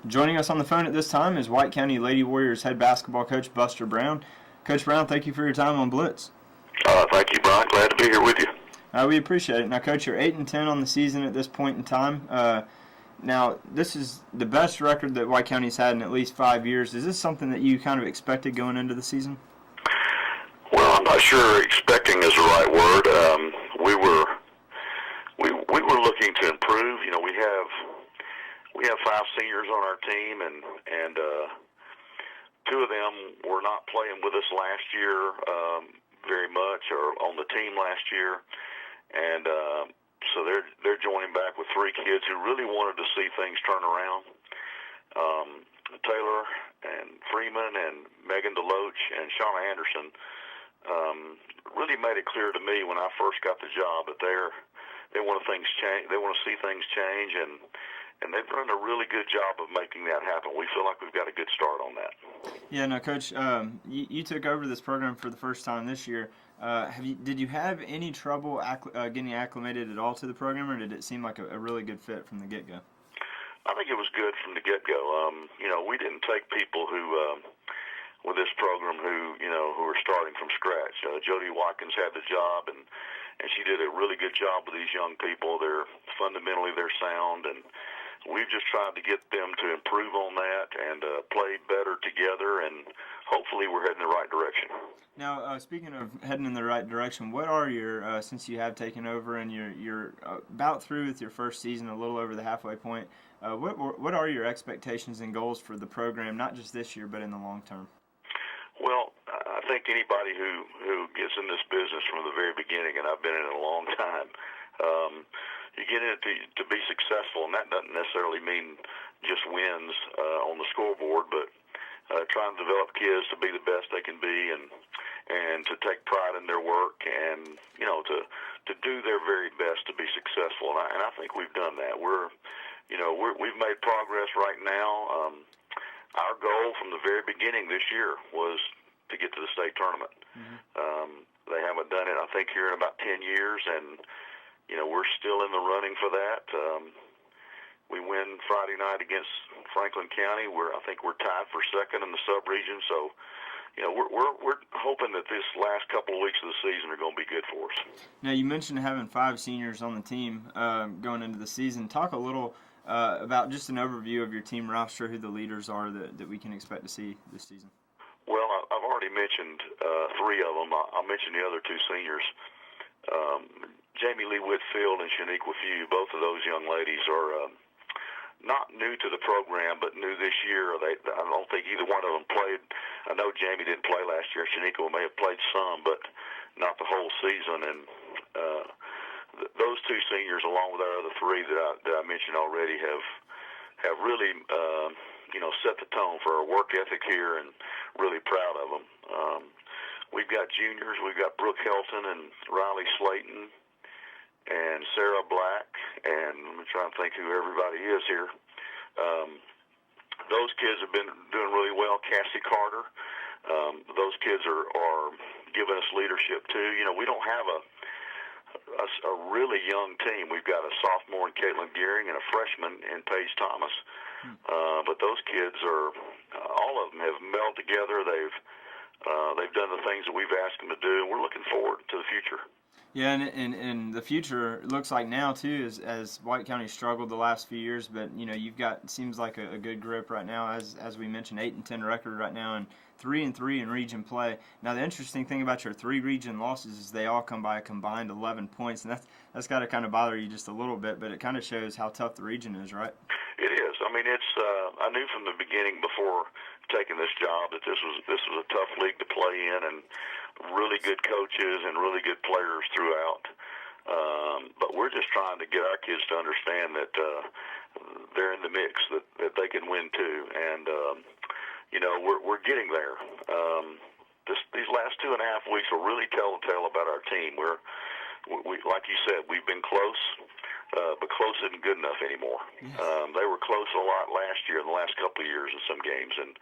Joining us on the phone at this time is White County Lady Warriors head basketball coach Buster Brown. Coach Brown, thank you for your time on Blitz. Thank you, Brian. Glad to be here with you. We appreciate it. Now, Coach, you're 8-10 on the season at this point in time. Now, this is the best record that White County's had in at least 5 years. Is this something that you kind of expected going into the season? Well, I'm not sure expecting is the right word. We were looking to improve. You know, we have 5 seniors on our team, and 2 of them were not playing with us last year very much, or on the team last year, and so they're joining back with 3 kids who really wanted to see things turn around. Taylor and Freeman and Megan DeLoach and Shauna Anderson really made it clear to me when I first got the job that they want things change. They want to see things change, and they've done a really good job of making that happen. We feel like we've got a good start on that. Yeah, no, Coach, you took over this program for the first time this year. Did you have any trouble getting acclimated at all to the program, or did it seem like a really good fit from the get-go? I think it was good from the get-go. You know, we didn't take people who, with this program, who are starting from scratch. Jody Watkins had the job, and she did a really good job with these young people. They're sound, and we've just tried to get them to improve on that and play better together, and hopefully we're heading in the right direction. Now, speaking of heading in the right direction, what are your, since you have taken over and you're about through with your first season, a little over the halfway point, what are your expectations and goals for the program, not just this year, but in the long term? Well, I think anybody who gets in this business from the very beginning, and I've been in it a long time, you get in it to be successful, and that doesn't necessarily mean just wins on the scoreboard, but trying to develop kids to be the best they can be, and to take pride in their work, and to do their very best to be successful. And I think we've done that. We've made progress right now. Our goal from the very beginning this year was to get to the state tournament. Mm-hmm. They haven't done it, I think, here in about 10 years, and we're still in the running for that. We win Friday night against Franklin County. I think we're tied for second in the sub-region. So, we're hoping that this last couple of weeks of the season are going to be good for us. Now, you mentioned having 5 seniors on the team going into the season. Talk a little about just an overview of your team roster, who the leaders are that we can expect to see this season. Well, I've already mentioned 3 of them. I'll mention the other 2 seniors. Jamie Lee Whitfield and Shaniqua Few, both of those young ladies are not new to the program, but new this year. I don't think either one of them played. I know Jamie didn't play last year. Shaniqua may have played some, but not the whole season. And those 2 seniors, along with our other 3 that I mentioned already, have really set the tone for our work ethic here, and really proud of them. We've got juniors. We've got Brooke Helton and Riley Slayton and Sarah Black, and I'm trying to think who everybody is here. Those kids have been doing really well. Cassie Carter. Those kids are giving us leadership too. We don't have a really young team. We've got a sophomore in Caitlin Gearing and a freshman in Paige Thomas. But those kids all of them have melded together. They've done the things that we've asked them to do, and we're looking forward to the future. Yeah, and the future looks like now too, as White County struggled the last few years, but you've got, seems like a good grip right now, as we mentioned, 8-10 record right now, and 3-3 in region play. Now the interesting thing about your 3 region losses is they all come by a combined 11 points, and that's got to kind of bother you just a little bit, but it kind of shows how tough the region is, right? It is. I mean, it's. I knew from the beginning, before taking this job, that this was a tough league to play in, and really good coaches and really good players throughout. But we're just trying to get our kids to understand that they're in the mix, that they can win too, and we're getting there. These last 2.5 weeks will really tell the tale about our team. We like you said, we've been close, but close isn't good enough anymore. Yes. They were close a lot last year, in the last couple of years in some games, and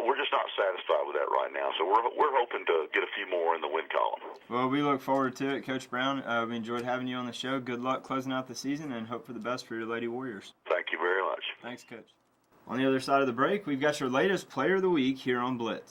we're just not satisfied with that right now. So we're hoping to get a few more in the win column. Well, we look forward to it, Coach Brown. We enjoyed having you on the show. Good luck closing out the season, and hope for the best for your Lady Warriors. Thank you very much. Thanks, Coach. On the other side of the break, we've got your latest Player of the Week here on Blitz.